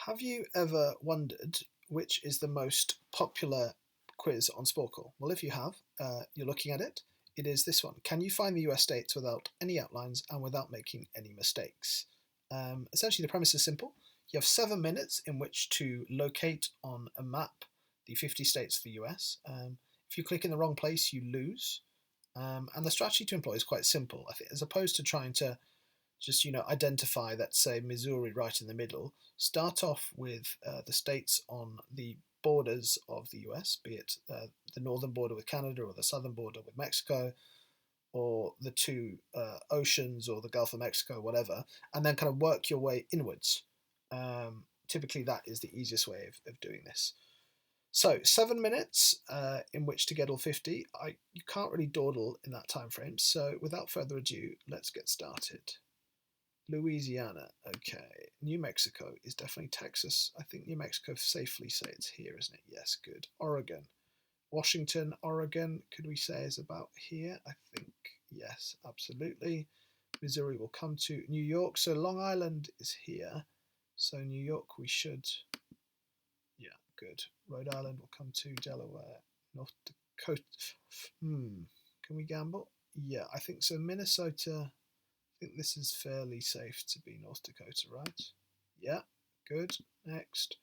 Have you ever wondered which is the most popular quiz on Sporcle? Well, if you have, you're looking at it. It is this one. Can you find the US states without any outlines and without making any mistakes? Essentially, the premise is simple. You have 7 minutes in which to locate on a map the 50 states of the US. If you click in the wrong place, you lose. And the strategy to employ is quite simple. I think, as opposed to trying to just identify that, say, Missouri right in the middle. Start off with the states on the borders of the US, be it the northern border with Canada or the southern border with Mexico, or the two oceans or the Gulf of Mexico, whatever, and then kind of work your way inwards. Typically, that is the easiest way of doing this. So 7 minutes in which to get all 50. You can't really dawdle in that time frame. So without further ado, let's get started. Louisiana, okay. New Mexico is definitely Texas. I think New Mexico safely say it's here, isn't it? Yes, good. Oregon. Washington, Oregon, could we say is about here? I think, yes, absolutely. Missouri will come to New York. So Long Island is here. So New York we should, yeah, good. Rhode Island will come to Delaware. North Dakota, can we gamble? Yeah, I think so. Minnesota, I think this is fairly safe to be North Dakota, right? Yeah, good. Next.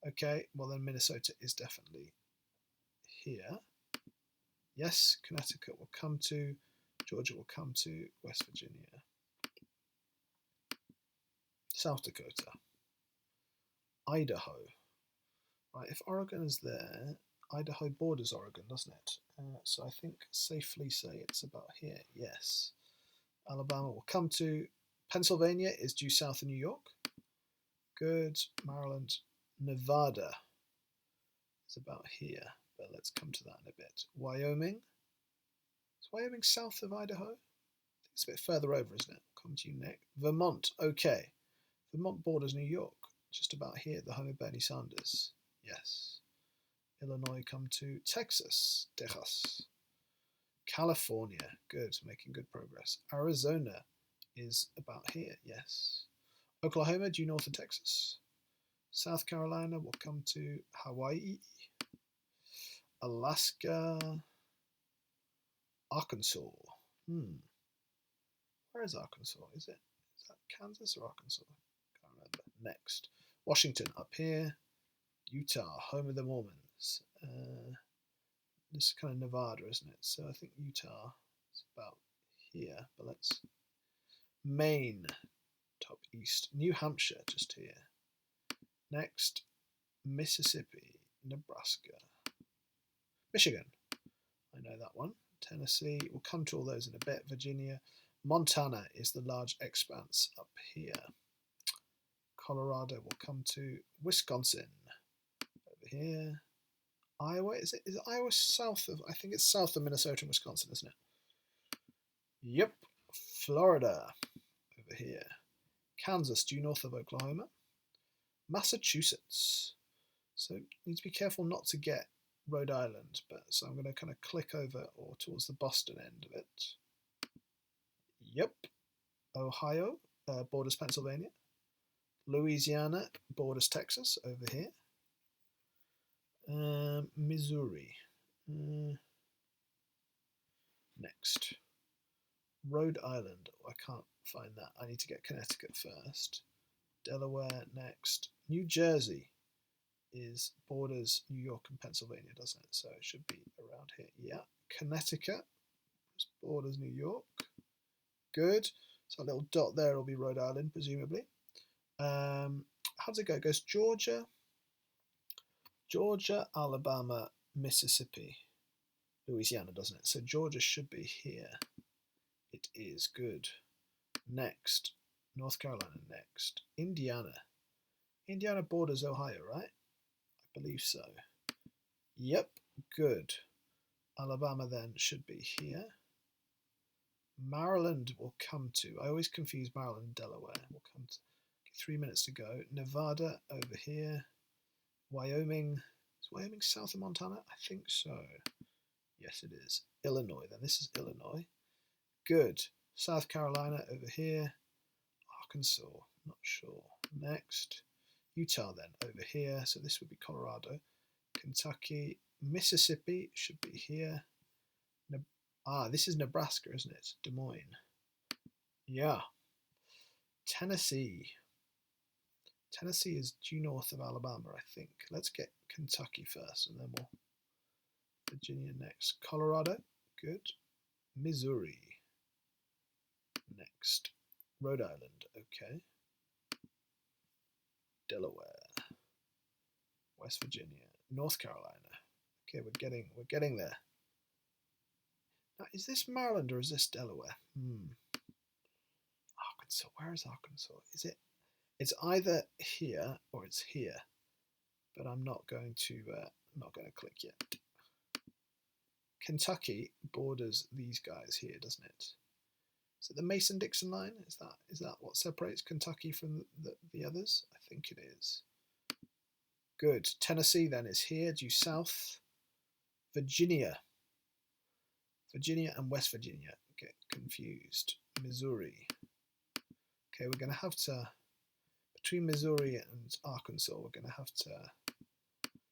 Okay, well then Minnesota is definitely here. Yes, Connecticut will come to, Georgia will come to, West Virginia. South Dakota. Idaho. Right, if Oregon is there, Idaho borders Oregon, doesn't it? So I think safely say it's about here. Yes. Alabama will come to, Pennsylvania is due south of New York. Good. Maryland, Nevada is about here, but let's come to that in a bit. Wyoming. Is Wyoming south of Idaho? I think it's a bit further over, isn't it? Come to you next. Vermont. Okay. Vermont borders New York. Just about here, the home of Bernie Sanders. Yes. Illinois come to Texas. Texas. California. Good. Making good progress. Arizona is about here. Yes. Oklahoma due north of Texas. South Carolina will come to Hawaii. Alaska. Arkansas. Where is Arkansas? Is that Kansas or Arkansas? Can't remember. Next. Washington up here. Utah, home of the Mormons. This is kind of Nevada, isn't it? So I think Utah is about here. But let's. Maine, top east. New Hampshire, just here. Next. Mississippi, Nebraska. Michigan, I know that one. Tennessee, we'll come to all those in a bit. Virginia. Montana is the large expanse up here. Colorado will come to Wisconsin. Over here. Iowa, is it Iowa south of, I think it's south of Minnesota and Wisconsin, isn't it? Yep. Florida over here. Kansas due north of Oklahoma. Massachusetts. So need to be careful not to get Rhode Island, but so I'm going to kind of click over or towards the Boston end of it. Yep. Ohio borders Pennsylvania. Louisiana borders Texas over here. Missouri. Next. Rhode Island. Oh, I can't find that. I need to get Connecticut first. Delaware next. New Jersey is borders New York and Pennsylvania, doesn't it? So it should be around here. Yeah. Connecticut borders New York. Good. So a little dot there will be Rhode Island, presumably. How does it go? It goes Georgia, Alabama, Mississippi, Louisiana, doesn't it? So Georgia should be here. It is. Good. Next. North Carolina next. Indiana. Indiana borders Ohio, right? I believe so. Yep. Good. Alabama then should be here. Maryland will come to. I always confuse Maryland and Delaware. We'll come to 3 minutes to go. Nevada over here. Wyoming. Is Wyoming south of Montana? I think so. Yes, it is. Illinois. Then this is Illinois. Good. South Carolina over here. Arkansas. Not sure. Next. Utah then over here, so this would be Colorado. Kentucky, Mississippi should be here. This is Nebraska, isn't it? Des Moines. Yeah. Tennessee. Tennessee is due north of Alabama, I think. Let's get Kentucky first, and then we'll Virginia next. Colorado, good. Missouri next. Rhode Island, okay. Delaware. West Virginia. North Carolina. Okay, we're getting there. Now, is this Maryland or is this Delaware? Arkansas. Where is Arkansas? Is it? It's either here or it's here, but I'm not going to click yet. Kentucky borders these guys here, doesn't it? Is it the Mason-Dixon line? Is that what separates Kentucky from the others? I think it is. Good. Tennessee then is here, due south. Virginia. Virginia and West Virginia get confused. Missouri. Okay, we're going to have to, between Missouri and Arkansas, we're going to have to,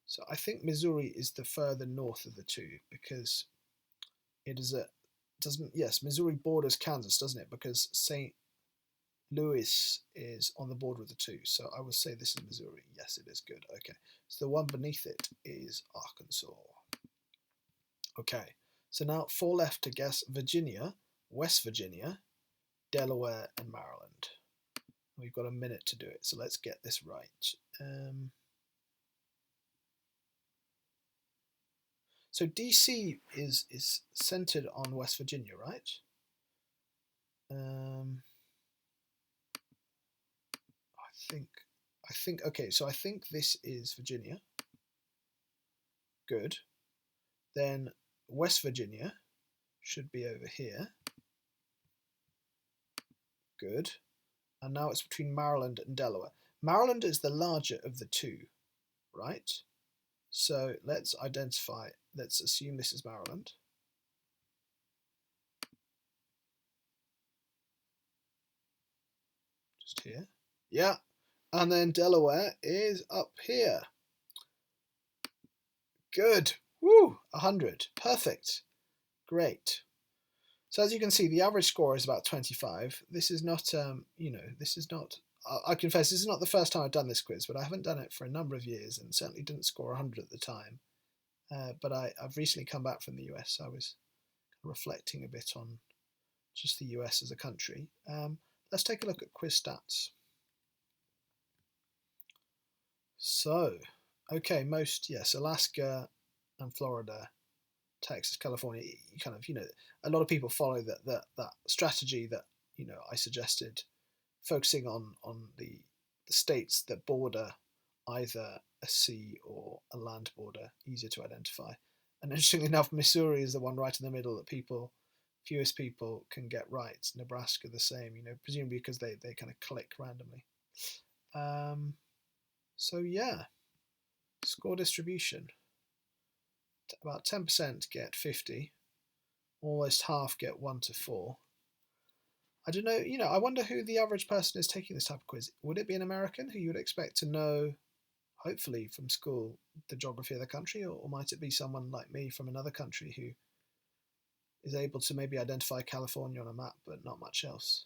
so I think Missouri is the further north of the two because it is yes, Missouri borders Kansas, doesn't it? Because St. Louis is on the border of the two, so I will say this is Missouri. Yes, it is good. Okay, so the one beneath it is Arkansas. Okay, so now 4 left to guess: Virginia, West Virginia, Delaware, and Maryland. We've got a minute to do it, so let's get this right. So DC is centered on West Virginia, right? I think okay, so I think this is Virginia. Good. Then West Virginia should be over here. Good. And now it's between Maryland and Delaware. Maryland is the larger of the two, right? So let's assume this is Maryland. Just here. Yeah. And then Delaware is up here. Good. Woo! 100. Perfect. Great. So as you can see, the average score is about 25. This is not, this is not, I confess, this is not the first time I've done this quiz, but I haven't done it for a number of years and certainly didn't score 100 at the time. But I've recently come back from the US. So I was reflecting a bit on just the US as a country. Let's take a look at quiz stats. So, okay, yes, Alaska and Florida, Texas, California, kind of, a lot of people follow that strategy that, I suggested, focusing on the states that border either a sea or a land border, easier to identify. And interestingly enough, Missouri is the one right in the middle that fewest people can get right. Nebraska the same, presumably because they kind of click randomly. So yeah, score distribution. About 10% get 50, almost half get 1 to 4. I don't know, I wonder who the average person is taking this type of quiz. Would it be an American who you would expect to know, hopefully from school, the geography of the country, or might it be someone like me from another country who is able to maybe identify California on a map but not much else?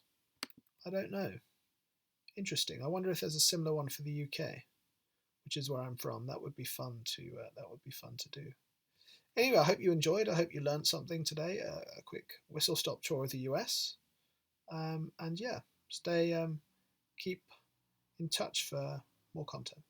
I don't know. Interesting. I wonder if there's a similar one for the UK, which is where I'm from. That would be fun to do. Anyway, I hope you enjoyed. I hope you learned something today. A quick whistle-stop tour of the US. And yeah, keep in touch for more content.